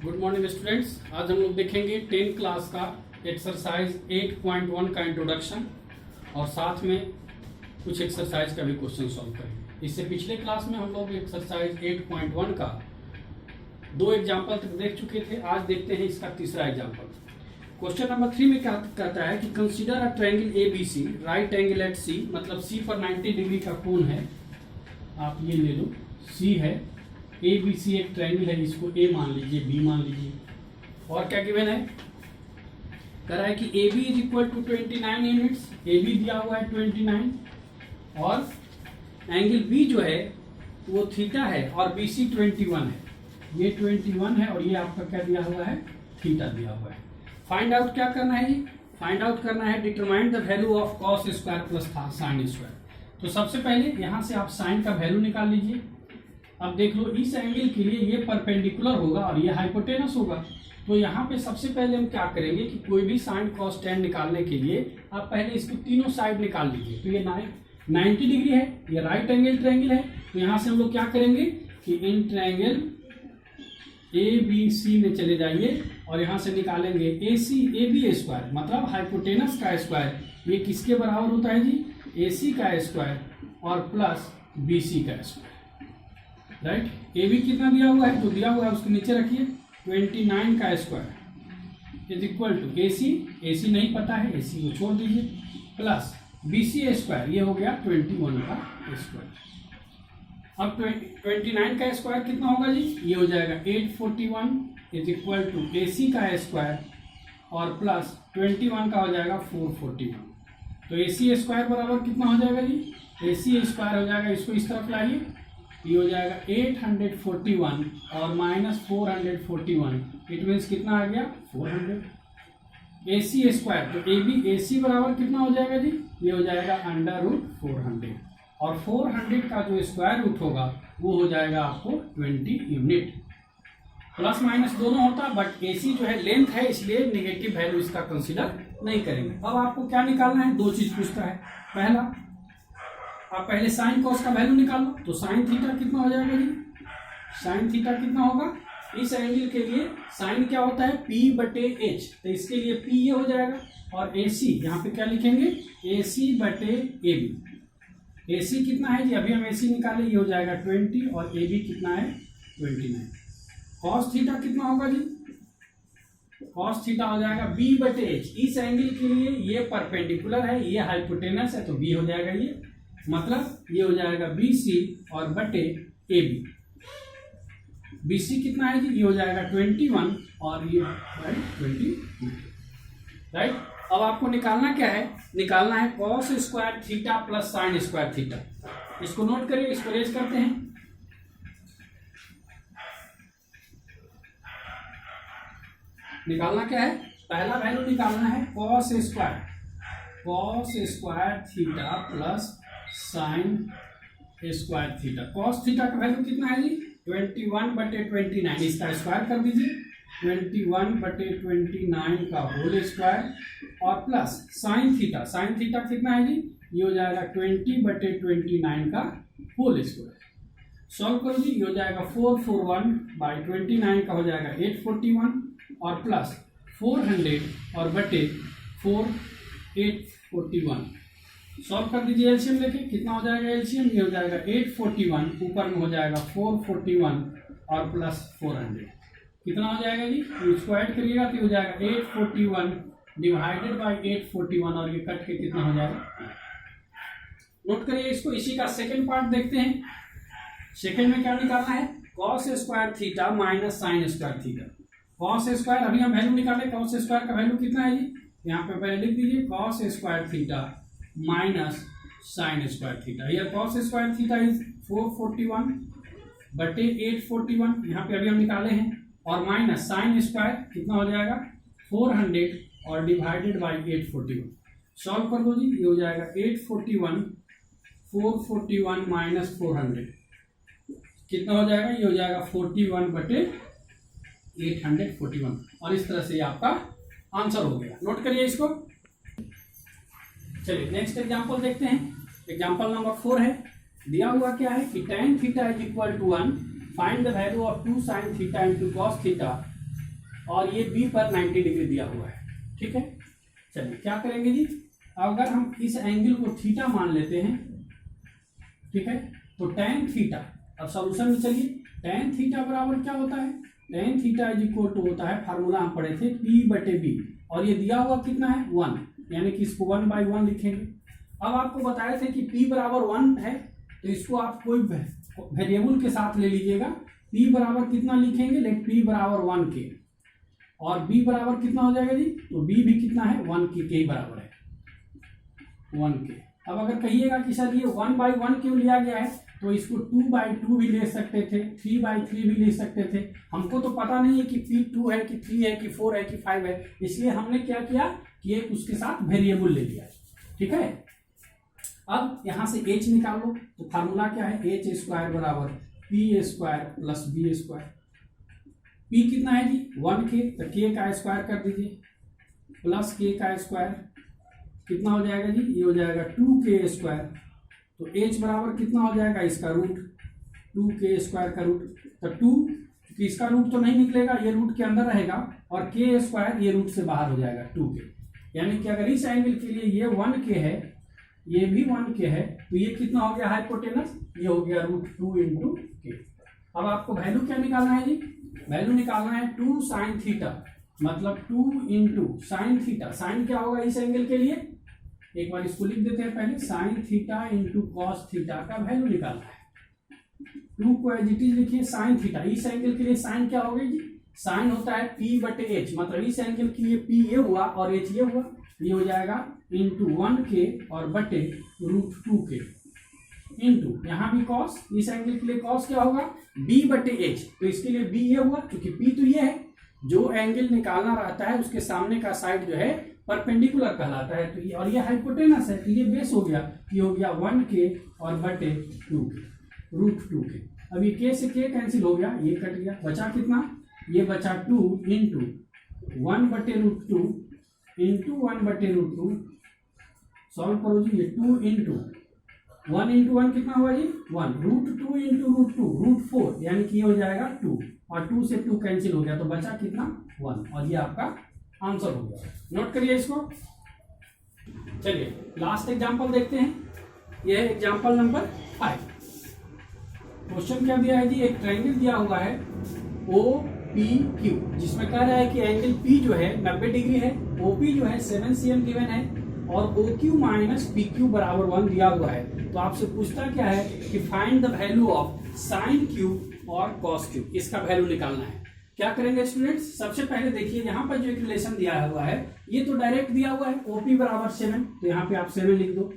Good morning students. आज हम लोग देखेंगे 10 क्लास का एक्सरसाइज 8.1 का इंट्रोडक्शन और साथ में कुछ एक्सरसाइज का भी क्वेश्चन सॉल्व करेंगे। इससे पिछले क्लास में हम लोग एक्सरसाइज 8.1 का 2 एग्जाम्पल तक देख चुके थे। आज देखते हैं इसका तीसरा एग्जाम्पल। क्वेश्चन नंबर 3 में क्या कहता है कि consider a triangle ABC, right angle at C, मतलब C पर 90 डिग्री का कोण है। आप ये ले लो, C है, ABC एक ट्रायंगल है, इसको A मान लीजिए, B मान लीजिए। और क्या गिवन है, कह रहा है कि AB is equal to 29 units. AB दिया हुआ है 29 और एंगल B जो है वो थीटा है और BC 21 है। ये 21 है और ये आपका क्या दिया हुआ है, थीटा दिया हुआ है। फाइंड आउट क्या करना है जी, फाइंड आउट करना है determine the value of cos square plus sine square. तो सबसे पहले यहाँ से आप साइन का वैल्यू निकाल लीजिए। अब देख लो, इस एंगल के लिए ये परपेंडिकुलर होगा और ये हाइपोटेनस होगा। तो यहाँ पे सबसे पहले हम क्या करेंगे कि कोई भी साइन कॉस टेन निकालने के लिए आप पहले इसको तीनों साइड निकाल लीजिए। तो ये 90 डिग्री है, ये राइट एंगल ट्रायंगल है। तो यहाँ से हम लोग क्या करेंगे कि इन ट्रायंगल ABC में चले जाइए और यहाँ से निकालेंगे AB स्क्वायर, मतलब हाइपोटेनस का स्क्वायर। ये किसके बराबर होता है जी, AC का स्क्वायर और प्लस BC का स्क्वायर, राइट। AB कितना दिया हुआ है, जो दिया हुआ है उसके नीचे रखिए, 29 का square is equal to AC नहीं पता है, AC को छोड़ दीजिए, प्लस BC स्क्वायर, ये हो गया 21 का स्क्वायर। अब 29 का स्क्वायर कितना होगा जी, ये हो जाएगा 841 इज इक्वल टू AC का स्क्वायर और प्लस 21 का हो जाएगा 441। तो AC स्क्वायर बराबर कितना हो जाएगा जी, AC स्क्वायर हो जाएगा, इसको इस तरफ लाइए, ये हो जाएगा 841 और माइनस 441, इट मीन्स कितना आ गया 400। AC स्क्वायर, तो AC बराबर कितना हो जाएगा जी, ये हो जाएगा √400 और 400 का जो स्क्वायर रूट होगा वो हो जाएगा आपको 20 यूनिट। प्लस माइनस दोनों होता, बट AC जो है लेंथ है, इसलिए नेगेटिव वैल्यू इसका कंसीडर नहीं करेंगे। अब आपको क्या निकालना है, 2 चीज पूछता है। पहला, आप पहले साइन कॉस का वैल्यू निकालो। तो साइन थीटा कितना हो जाएगा जी, साइन थीटा कितना होगा, इस एंगल के लिए साइन क्या होता है P/H, तो इसके लिए P ये हो जाएगा और AC यहाँ पे क्या लिखेंगे, AC/AB। AC कितना है जी, अभी हम AC निकाले, ये हो जाएगा 20 और AB कितना है 29। कॉस थीटा कितना होगा जी, कॉस थीटा हो जाएगा B/H। इस एंगल के लिए ये परपेंडिकुलर है, ये हाइपोटेनस है, तो B हो जाएगा ये, मतलब ये हो जाएगा BC और बटे AB। BC कितना है जी, ये हो जाएगा 21 और ये 20, राइट। अब आपको निकालना क्या है, निकालना है cos square theta plus sine square theta. इसको नोट करिए, इसको रेज करते हैं। निकालना क्या है, पहला वैल्यू निकालना है cos square theta plus sine square theta. Cos theta का वैल्यू कितना है जी, 21/29, इसका स्क्वायर कर दीजिए, 21/29 का होल स्क्वायर और प्लस साइन थीटा कितना है जी, ये हो जाएगा 20/29 का होल स्क्वायर। सॉल्व करो जी, ये हो जाएगा 441/29 का हो जाएगा 841 और प्लस 400 और बटे 841। सॉल्व कर दीजिए, एलसीएम लेके कितना हो जाएगा एलसीएम, ये हो जाएगा 841, ऊपर में हो जाएगा 441 और प्लस 400, कितना हो जाएगा जी, इसको ऐड करिएगा तो हो जाएगा 841 डिवाइडेड बाय 841 और ये कट के कितना हो जाएगा, नोट करिए इसको। इसी का सेकंड पार्ट देखते हैं। सेकंड में क्या निकालना है, cos square theta minus sine square theta. Cos square अभी हम वैल्यू निकाले, कॉस स्क्वायर का वैल्यू कितना है जी, यहाँ पे पहले लिख दीजिए cos square theta minus sine square theta. यह कॉस स्क्वायर थीटा इज 441 बटे 841, यहाँ पे अभी हम निकाले हैं, और माइनस साइन स्क्वायर कितना हो जाएगा 400 और डिवाइडेड बाय 841। सॉल्व कर दो जी, ये हो जाएगा 841, 441 माइनस 400 कितना हो जाएगा, ये हो जाएगा 41 बटे 841 और इस तरह से आपका आंसर हो गया। नोट करिए इसको। चलिए नेक्स्ट एग्जांपल देखते हैं। एग्जांपल नंबर 4 है, दिया हुआ क्या है कि tan theta is equal to 1, find the value of 2 sin theta into cos theta और ये बी पर 90 डिग्री दिया हुआ है। ठीक है, चलिए क्या करेंगे जी, अगर हम इस एंगल को थीटा मान लेते हैं, ठीक है, तो tan थीटा, अब सॉल्यूशन में चलिए, tan थीटा बराबर क्या होता है, tan theta is equal to होता है, फार्मूला हम पढ़े थे P/B, और ये दिया हुआ कितना है 1, यानी कि इसको 1/1 लिखेंगे। अब आपको बताए थे कि P बराबर 1 है, तो इसको आप कोई वेरिएबल के साथ ले लीजिएगा। P बराबर कितना लिखेंगे, लेट P बराबर 1 के, और B बराबर कितना हो जाएगा जी, तो B भी कितना है 1 के बराबर है, 1 के। अब अगर कहिएगा कि सर ये 1/1 क्यों लिया गया है, तो इसको 2/2 भी ले सकते थे, 3/3 भी ले सकते थे। हमको तो पता नहीं है कि P 2 है कि 3 है कि 4 है कि 5 है, इसलिए हमने क्या किया कि एक उसके साथ वेरिएबल ले लिया। ठीक है, अब यहां से h निकाल लो, तो फार्मूला क्या है, h² बराबर p² प्लस b²। p कितना है जी 1k, तो k का स्क्वायर कर दीजिए, प्लस k का स्क्वायर कितना हो जाएगा जी, ये हो जाएगा 2k²। तो h बराबर कितना हो जाएगा, इसका रूट 2k² का रूट, तो 2 क्योंकि इसका रूट तो नहीं निकलेगा, ये रूट के अंदर रहेगा, और k² ये रूट से बाहर हो जाएगा 2k, यानी कि अगर इस एंगल के लिए ये 1k है, ये भी 1k है, तो ये कितना हो गया हाइपोटेनस, ये हो गया √2 × k। अब आपको वैल्यू क्या निकालना है जी, वैल्यू निकालना है 2 sin थीटा, मतलब 2 × sin थीटा। साइन क्या होगा इस एंगल के लिए, एक बार इसको लिख देते हैं पहले, sin थीटा × cos थीटा का वैल्यू निकालना है। 2 को एज इट इज लिखिए, sin थीटा, इस एंगल के लिए साइन क्या होगी जी, साइन होता है P/H, मतलब इस एंगल के लिए P ये हुआ और H ये हुआ, ये हो जाएगा × 1k और बटे √2k इंटू यहाँ भी cos, इस एंगल के लिए cos क्या होगा B/H, तो इसके लिए B ये हुआ, क्योंकि P तो ये है, जो एंगल निकालना रहता है उसके सामने का साइड जो है परपेंडिकुलर कहलाता है, तो ये और ये हाइपोटेनस है, तो ये बेस हो गया, ये हो गया 1k और बटे 2k √2k। अब ये k से k कैंसिल हो गया, ये कट गया, बचा कितना, ये बचा 2 × 1/√2 इंटू 1/√2, सॉल्व करो जी, ये 2 × 1 × 1 कितना हुआ जी 1, √2 × √2 √4, यानी कि ये हो जाएगा 2, और 2 से 2 कैंसिल हो गया, तो बचा कितना 1, और ये आपका आंसर हो गया। नोट करिए इसको। चलिए लास्ट एग्जांपल देखते हैं, यह है एग्जांपल नंबर 5। क्वेश्चन क्या दिया है जी, एक ट्रायंगल दिया हुआ है OPQ, जिसमें कह रहा है कि एंगल P जो है 90 डिग्री है, OP जो है 7 cm गिवन है, और OQ माइनस PQ बराबर 1 दिया हुआ है। तो आपसे पूछता क्या है कि find the value of sin Q और cos Q, इसका वैल्यू निकालना है। क्या करेंगे स्टूडेंट्स, सबसे पहले देखिए यहाँ पर जो एक रिलेशन दिया हुआ है, ये तो डायरेक्ट दिया हुआ है OP बराबर 7, तो यहाँ पे आप 7 लिख दो।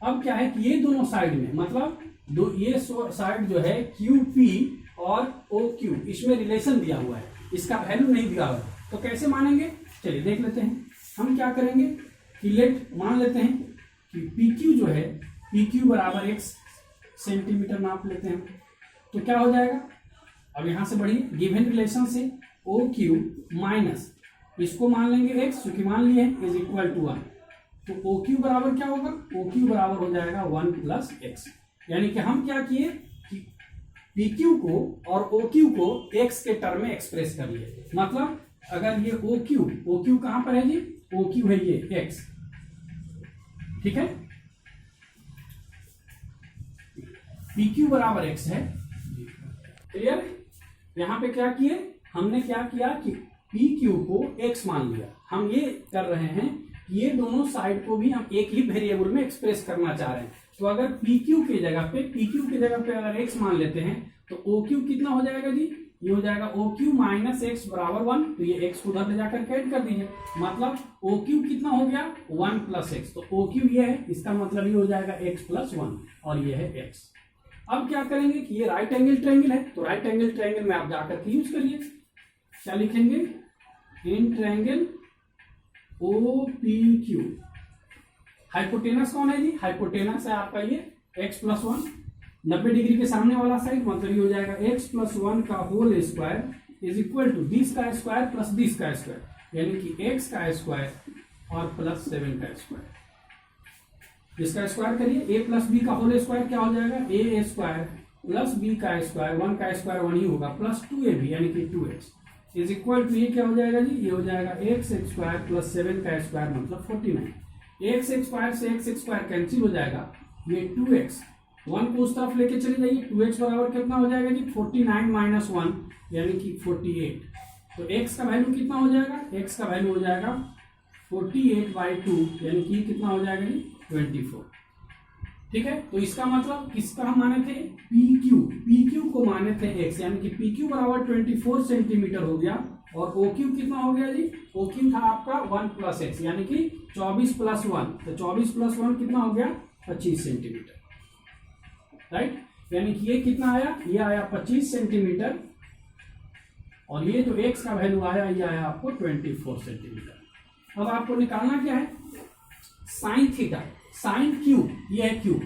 अब क्या है कि ये दोनों साइड में, मतलब दो ये साइड जो है QP और OQ, इसमें रिलेशन दिया हुआ है, इसका वैल्यू नहीं दिया हुआ है, तो कैसे मानेंगे, चलिए देख लेते हैं। हम क्या करेंगे कि लेट मान लेते हैं कि PQ जो है, PQ बराबर x सेंटीमीटर नाप लेते हैं, तो क्या हो जाएगा, अब यहां से बढ़िए, गिवन रिलेशन से OQ माइनस इसको मान लेंगे x, क्योंकि मान लिए इज इक्वल टू 1, तो OQ बराबर क्या होगा, OQ बराबर हो जाएगा 1 + x, यानी कि हम क्या किए कि PQ को और OQ को x के टर्म में एक्सप्रेस कर लिए। मतलब अगर ये OQ कहां पर है जी, OQ है ये x, ठीक है, PQ बराबर x है, क्लियर। यहां पे क्या किए, हमने क्या किया कि PQ को x मान लिया। हम ये कर रहे हैं कि ये दोनों साइड को भी हम एक ही वेरिएबल में एक्सप्रेस करना चाह रहे हैं, तो अगर PQ की जगह पे अगर x मान लेते हैं, तो OQ कितना हो जाएगा जी, ये हो जाएगा OQ माइनस x बराबर 1, तो ये x को उधर ले जाकर ऐड कर दीजिए, मतलब OQ कितना हो गया 1 + x, तो OQ ये है, इसका मतलब ये हो जाएगा x + 1, और ये है x। अब क्या करेंगे कि ये राइट एंगल ट्रायंगल है, तो राइट एंगल ट्रायंगल में आप जाकर के यूज करिए, क्या लिखेंगे, इन ट्रायंगल OPQ, हाइपोटेनस कौन है जी, हाइपोटेनस है आपका ये x + 1, 90 डिग्री के सामने वाला साइड, मतलब ये हो जाएगा x + 1 का whole square is equal to this का स्क्वायर प्लस दिस का स्क्वायर, यानी कि x का स्क्वायर और प्लस 7 का स्क्वायर। इसका स्क्वायर करिए, a + b का होल स्क्वायर क्या हो जाएगा, a² + b का स्क्वायर, 1 का स्क्वायर 1 ही होगा, प्लस 2ab यानी कि 2x, इज इक्वल टू, ये क्या हो जाएगा जी, ये हो जाएगा एक्स स्क्वायर प्लस 7 का स्क्वायर मतलब 49। एक्स स्क्वायर से एक्स स्क्वायर कैंसिल हो जाएगा, ये 2x 1 को उस तरफ लेके चले जाइए, 2x बराबर कितना हो जाएगा जी 49 माइनस 1 यानी कि 48। तो x का वैल्यू कितना हो जाएगा, x का वैल्यू हो जाएगा 48/2 यानी कि कितना हो जाएगा जी 24। ठीक है, तो इसका मतलब किसका हम माने थे, PQ को माने थे x, यानी कि PQ बराबर 24 सेंटीमीटर हो गया और OQ कितना हो गया जी, OQ था आपका 1 प्लस x यानी कि 24 प्लस 1, तो 24 प्लस 1 कितना हो गया 25 सेंटीमीटर, राइट। यानी कि ये कितना आया, ये आया 25 सेंटीमीटर और ये जो x का वैल्यू आया ये आया आपको 24 सेंटीमीटर। अब आपको निकालना क्या है, साइन थीटा, साइन क्यूब, ये है क्यूब,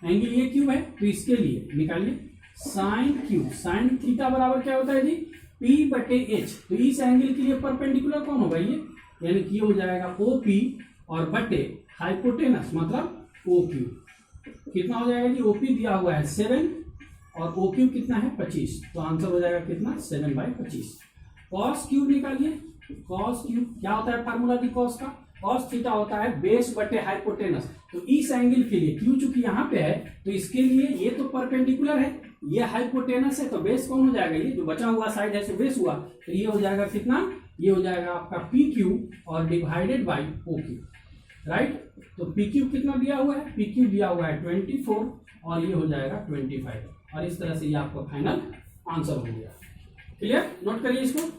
एंगल ये क्यूब है तो इसके लिए निकालिए साइन क्यूब। साइन थीटा बराबर क्या होता है जी P/H, तो इस एंगल के लिए परपेंडिकुलर कौन होगा ये, यानी कि ये हो जाएगा OP और बटे हाइपोटेनस मतलब OQ। कितना हो जाएगा जी, OP दिया हुआ है 7 और OQ कितना है 25, तो आंसर हो जाएगा कितना 7/25। कॉस क्यूब निकालिए, कॉस क्यूब क्या होता है फार्मूला जी कॉस का, कॉस थीटा होता है बेस बटे हाइपोटेनस। तो इस एंगल के लिए क्यू चूंकि यहाँ पे है तो इसके लिए ये तो परपेंडिकुलर है, ये हाइपोटेनस है, तो बेस कौन हो जाएगा, ये जो बचा हुआ साइड है सो बेस हुआ, तो ये हो जाएगा कितना, ये हो जाएगा आपका PQ और डिवाइडेड बाई OQ, राइट। तो PQ कितना दिया हुआ है, PQ दिया हुआ है 24 और ये हो जाएगा 25 और इस तरह से ये आपका फाइनल आंसर हो गया। क्लियर, नोट करिए इसको।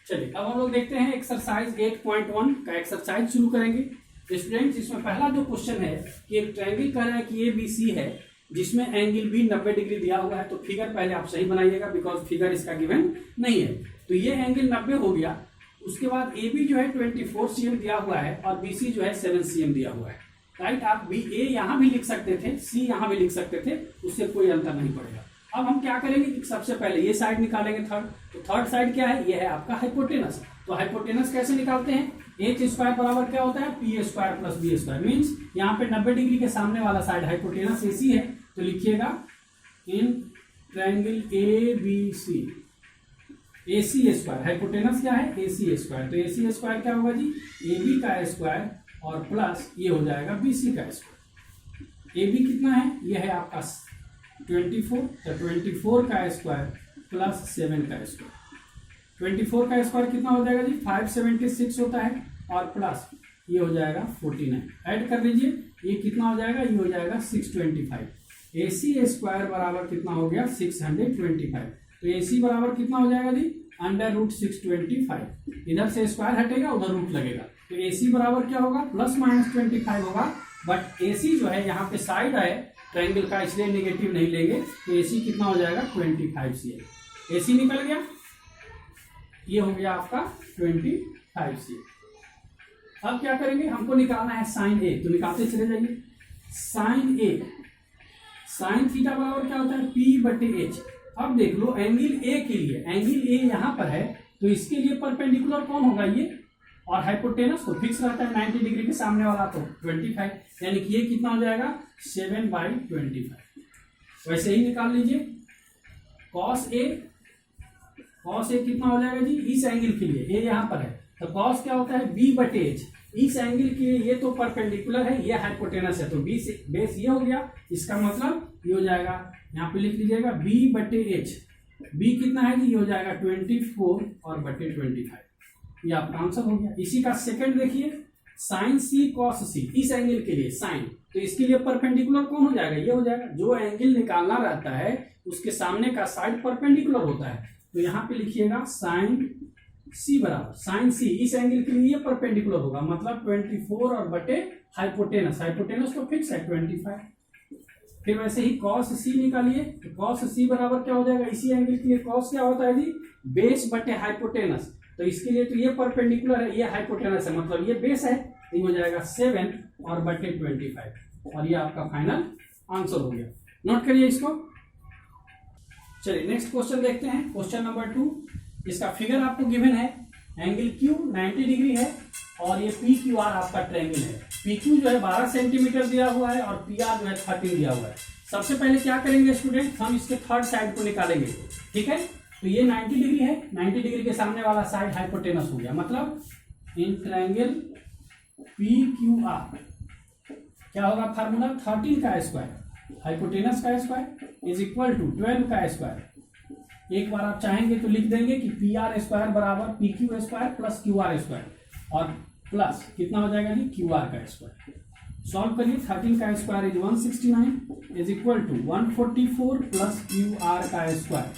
चलिए अब हम लोग देखते हैं एक्सरसाइज 8.1 का एक्सरसाइज शुरू करेंगे। स्टूडेंट्स इसमें पहला जो क्वेश्चन है कि एक ट्रायंगल कह रहा है कि ABC है जिसमें एंगल भी 90 डिग्री दिया हुआ है, तो फिगर पहले आप सही बनाइएगा बिकॉज फिगर इसका गिवन नहीं है। तो ये एंगल 90 हो गया, उसके बाद AB जो है 24 cm दिया हुआ है और BC जो है 7 cm दिया हुआ है, राइट। आप A यहाँ भी लिख सकते थे, C यहाँ भी लिख सकते थे, उससे कोई अंतर नहीं पड़ेगा। अब हम क्या करेंगे कि सबसे पहले ये साइड निकालेंगे थर्ड, तो थर्ड साइड क्या है, ये है आपका हाइपोटेनस। तो हाइपोटेनस कैसे निकालते हैं, H स्क्वायर बराबर क्या होता है P square plus B square, means यहाँ पे 90 डिग्री के सामने वाला साइड हाइपोटेनस AC है, तो लिखिएगा in triangle ABC AC square, hypotenuse क्या है AC स्क्वायर, तो AC स्क्वायर क्या होगा जी AB का स्क्वायर और प्लस ये हो जाएगा BC का स्क्वायर। AB कितना है, ये है आपका 24, तो 24 का स्क्वायर प्लस 7 का स्क्वायर, 24 का स्क्वायर कितना हो जाएगा जी 576 होता है और प्लस ये हो जाएगा 49, ऐड कर लीजिए, ये कितना हो जाएगा, ये हो जाएगा 625। AC स्क्वायर बराबर कितना हो गया 625, तो AC बराबर कितना हो जाएगा जी √625, इधर से स्क्वायर हटेगा उधर रूट लगेगा, तो AC बराबर क्या होगा ±25 होगा, बट AC जो है यहाँ पे साइड है ट्रायंगल का इसलिए नेगेटिव नहीं लेंगे, तो AC कितना हो जाएगा 25 cm। AC निकल गया, ये हो गया आपका 25 cm। अब क्या करेंगे, हमको निकालना है साइन A, तो निकालते चले जाइए साइन A, साइन थीटा बराबर क्या होता है P/H। अब देख लो एंगल A के लिए, एंगल A यहाँ पर है तो इसके लिए परपेंडिकुलर कौन होगा ये, और हाइपोटेनस तो फिक्स रहता है 90 डिग्री के सामने वाला, तो 25, यानी कि ये कितना हो जाएगा 7/25। वैसे ही निकाल लीजिए cos A कितना हो जाएगा जी इस एंगल के लिए, ये यहाँ पर है तो cos क्या होता है B/H, इस एंगल के लिए ये तो परपेंडिकुलर है, ये हाइपोटेनस है, तो B से बेस ये हो गया, इसका मतलब ये हो जाएगा, यहाँ पे लिख लीजिएगा B/H, B कितना है जी ये हो जाएगा 24 और बटे 25, ये आपका आंसर हो गया। इसी का सेकंड देखिए साइन C cos C, इस एंगल के लिए साइन, तो इसके लिए परपेंडिकुलर कौन हो जाएगा, ये हो जाएगा, जो एंगल निकालना रहता है उसके सामने का साइड परपेंडिकुलर होता है, तो यहाँ पे लिखिएगा साइन C बराबर साइन C, इस एंगल के लिए परपेंडिकुलर होगा, मतलब 24 और बटे हाइपोटेनस, हाइपोटेनस तो फिक्स है 25। फिर वैसे ही cos C निकालिए, तो cos C बराबर क्या हो जाएगा, इसी एंगल के लिए cos क्या होता है जी बेस बटे हाइपोटेनस, तो इसके लिए तो ये परपेंडिकुलर है, ये हाइपोटेनस है, मतलब ये बेस है, तो ये हो जाएगा 7 और बटे 25 और ये आपका फाइनल आंसर हो गया। नोट करिए इसको। चलिए नेक्स्ट क्वेश्चन देखते हैं, क्वेश्चन नंबर 2। इसका फिगर आपको गिवन है, एंगल Q 90 डिग्री है और ये PQR आपका ट्रायंगल है। PQ जो है 12 सेंटीमीटर दिया हुआ है और PR जो है 13 दिया हुआ है। सबसे पहले क्या करेंगे स्टूडेंट, हम इसके थर्ड साइड को निकालेंगे, ठीक है। तो ये 90 डिग्री है, 90 डिग्री के सामने वाला साइड हाइपोटेनस हो गया। मतलब इन ट्रायंगल PQR क्या होगा फार्मूला, 13 का स्क्वायर हाइपोटेनस का स्क्वायर इज इक्वल टू 12 का स्क्वायर। एक बार आप चाहेंगे तो लिख देंगे कि PR स्क्वायर बराबर PQ square plus QR square और प्लस कितना हो जाएगा जी QR का स्क्वायर। सॉल्व करिए, 13 का square is 169 is equal to 144 plus QR का स्क्वायर।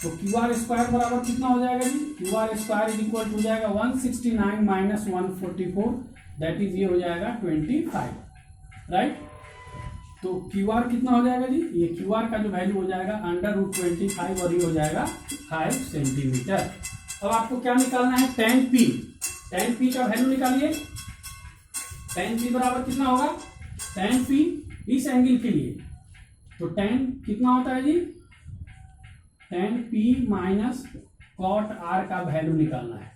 तो QR स्क्वायर बराबर कितना हो जाएगा जी, QR square is equal to हो जाएगा 169 माइनस 144 दैट इज ये हो जाएगा 25, राइट। तो QR कितना हो जाएगा जी, ये QR का जो वैल्यू हो जाएगा √25 और ये हो जाएगा 5 सेंटीमीटर। अब आपको क्या निकालना है, tan P का वैल्यू निकालिए। tan P बराबर कितना होगा, tan P इस एंगल के लिए तो tan कितना होता है जी, tan P minus cot R का वैल्यू निकालना है।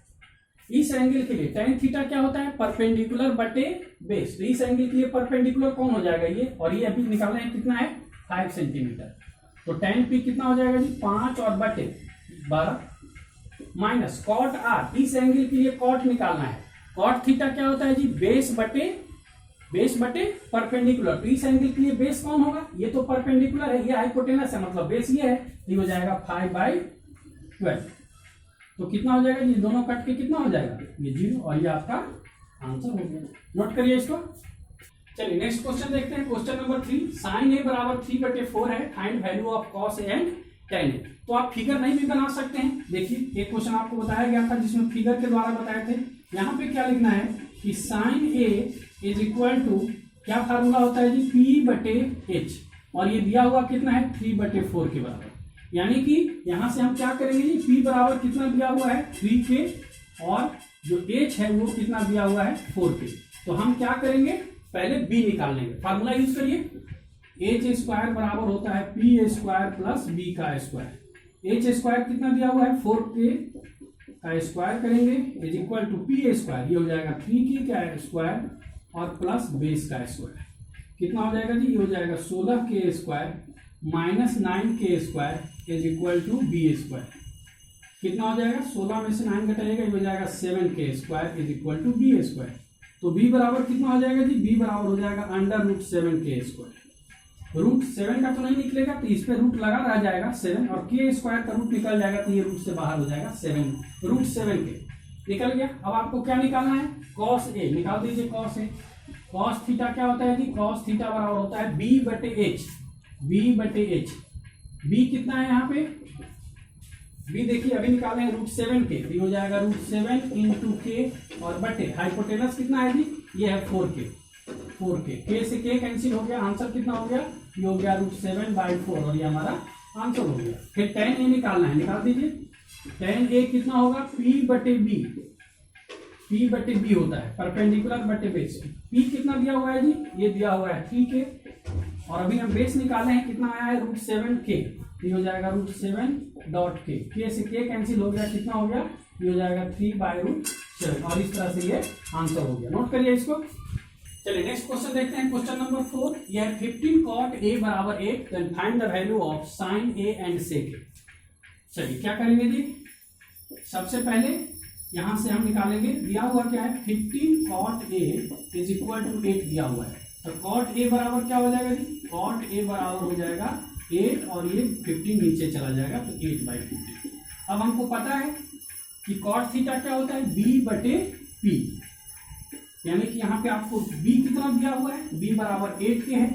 इस एंगल के लिए tan थीटा क्या होता है, परपेंडिकुलर बटे बेस। तो इस एंगल के लिए परपेंडिकुलर कौन हो जाएगा ये, और ये अभी निकालना है कितना है 5 सेंटीमीटर। तो tan P कितना हो जाएगा जी 5 और बटे 12 माइनस cot R, इस एंगल के लिए cot निकालना है। cot थीटा क्या होता है जी, बेस बटे परपेंडिकुलर। तो इस एंगल के लिए बेस कौन होगा, ये तो परपेंडिकुलर है, ये हाइपोटेनस है, मतलब बेस ये है, ये हो जाएगा 5/12। तो कितना हो जाएगा जी, दोनों कट के कितना हो जाएगा ये 0 और ये आपका आंसर हो गया। नोट करिए इसको। चलिए नेक्स्ट क्वेश्चन देखते हैं, क्वेश्चन नंबर 3। sin A बराबर 3/4 है, find value of cos A and tan A। तो आप फिगर नहीं भी बना सकते हैं। देखिए एक क्वेश्चन आपको बताया गया था जिसमें फिगर के द्वारा बताए थे। यहाँ पे क्या लिखना है कि sin A is equal to क्या फार्मूला होता है जी, P/H, और ये दिया हुआ कितना है 3/4 के बराबर। यानी कि यहां से हम क्या करेंगे जी, P बराबर कितना दिया हुआ है 3K और जो H है वो कितना दिया हुआ है 4K। तो हम क्या करेंगे, पहले B निकाल लेंगे। फार्मूला यूज करिए, H स्क्वायर बराबर होता है P स्क्वायर प्लस B का स्क्वायर। H स्क्वायर कितना दिया हुआ है 4K का स्क्वायर करेंगे is equal to P square, ये हो जाएगा 3K का स्क्वायर और प्लस बेस का स्क्वायर। कितना हो जाएगा जी, ये हो जाएगा 16K square minus 9K square is equal to B square. कितना हो जाएगा, 16 में से 9 घटाइएगा, ये हो जाएगा 7K square is equal to B square. तो B बराबर कितना हो जाएगा जी, B बराबर हो जाएगा √7K स्क्वायर। √7 का तो नहीं निकलेगा, तो इस पे रूट लगा रह जाएगा 7 और K स्क्वायर का रूट निकल जाएगा, तो ये रूट से बाहर हो जाएगा 7√7K निकल गया। अब आपको क्या निकालना है, cos A निकाल दीजिए। cos A, cos थीटा क्या होता है जी, cos थीटा बराबर होता है B/H। B कितना है यहाँ पे, B देखिए अभी निकाले हैं √7K, ये हो जाएगा √7 इंटू K और बटे हाइपोटेनस कितना है जी, ये है 4K। K से K कैंसिल हो गया, आंसर कितना हो गया, ये हो गया √7/4 और ये हमारा आंसर हो गया। फिर tan A निकालना है, निकाल दीजिए। tan A कितना होगा, P/B होता है परपेंडिकुलर बटे बेस। P कितना दिया हुआ है जी, ये दिया हुआ है 3K और अभी हम बेस निकाले हैं, कितना आया है √7K, ये हो जाएगा √7.K। K से K कैंसिल हो गया, कितना हो गया, ये हो जाएगा 3/√7 और इस तरह से ये आंसर हो गया। नोट करिए इसको। चलिए नेक्स्ट क्वेश्चन देखते हैं, क्वेश्चन नंबर 4। ये है 15 cot A बराबर 8, then find the value of sin A and sec A। चलिए क्या करेंगे जी, सबसे पहले यहां से हम निकालेंगे, दिया हुआ क्या है 15 cot A is equal to 8 दिया हुआ है। तो cot A बराबर क्या हो जाएगा जी, cot A बराबर हो जाएगा 8 और ये 15 नीचे चला जाएगा, तो 8/15। अब हमको पता है कि cot थीटा क्या होता है B/P, यानी कि यहाँ पे आपको B कितना दिया हुआ है, B बराबर 8 के है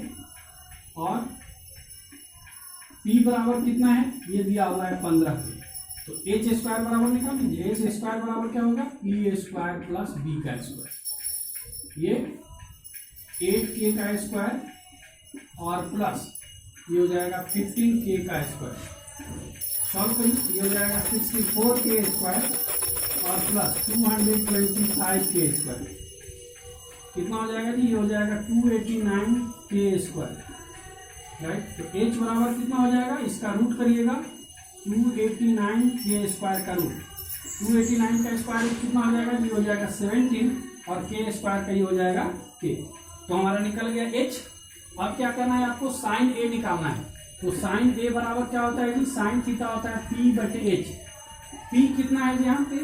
और P बराबर कितना है, ये दिया हुआ है 15 के। तो H स्क्वायर बराबर निकाल लीजिए, H स्क्वायर बराबर क्या होगा, P स्क्वायर प्लस B का स्क्वायर, ये 8K का स्क्वायर और प्लस ये हो जाएगा 15K का स्क्वायर। सॉल्व करिए, ये हो जाएगा 64K स्क्वायर और प्लस 225K स्क्वायर। कितना हो जाएगा जी, ये हो जाएगा 289K स्क्वायर, राइट। तो H बराबर कितना हो जाएगा, इसका रूट करिएगा, 289K स्क्वायर का रूट, 289 का स्क्वायर कितना हो जाएगा जी, हो जाएगा 17 और K स्क्वायर का ही हो जाएगा K। तो हमारा निकल गया H। अब क्या करना है आपको, sin A निकालना है। तो साइन ए बराबर क्या होता है जी, साइन थीटा होता है पी बटे एच। पी कितना है जी यहाँ पे,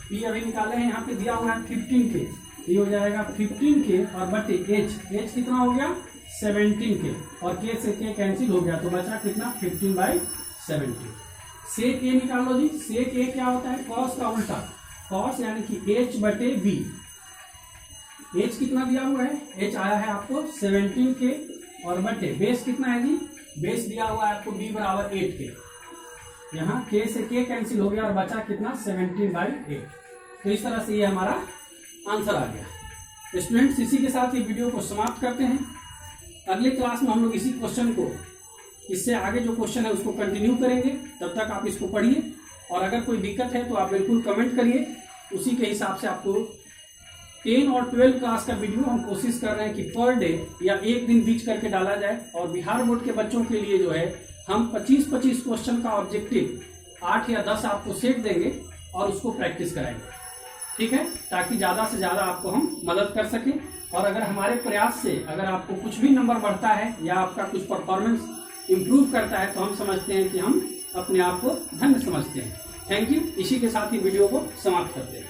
पी अभी निकाले हैं, यहाँ पे दिया हुआ है 15 के, ये हो जाएगा 15 के और बटे एच कितना हो गया 17 के, और के से के कैंसिल हो गया तो बचा कितना 15/17। सेक ए निकाल लो जी, सेक ए क्या होता है, कॉस का उल्टा, कॉस यानी कि एच बटे बी। एच कितना दिया हुआ है, एच आया है आपको 17 के और बटे बेस कितना है जी, बेस दिया हुआ है आपको बी बराबर 8 के, यहाँ के से के कैंसिल हो गया और बचा कितना 17/8। तो इस तरह से ये हमारा आंसर आ गया। तो स्टूडेंट्स इसी के साथ ये वीडियो को समाप्त करते हैं। अगले क्लास में हम लोग इसी क्वेश्चन को, इससे आगे जो क्वेश्चन है उसको कंटिन्यू करेंगे। तब तक आप इसको पढ़िए और अगर कोई दिक्कत है तो आप बिल्कुल कमेंट करिए, उसी के हिसाब से आपको 10 और 12 क्लास का वीडियो हम कोशिश कर रहे हैं कि पर डे या एक दिन बीच करके डाला जाए। और बिहार बोर्ड के बच्चों के लिए जो है हम 25-25 क्वेश्चन का ऑब्जेक्टिव 8 या 10 आपको सेट देंगे और उसको प्रैक्टिस कराएंगे, ठीक है, ताकि ज़्यादा से ज़्यादा आपको हम मदद कर सकें। और अगर हमारे प्रयास से अगर आपको कुछ भी नंबर बढ़ता है या आपका कुछ परफॉर्मेंस इम्प्रूव करता है तो हम समझते हैं कि हम अपने आप को धन्य समझते हैं। Thank you. इसी के साथ ही वीडियो को समाप्त करते हैं।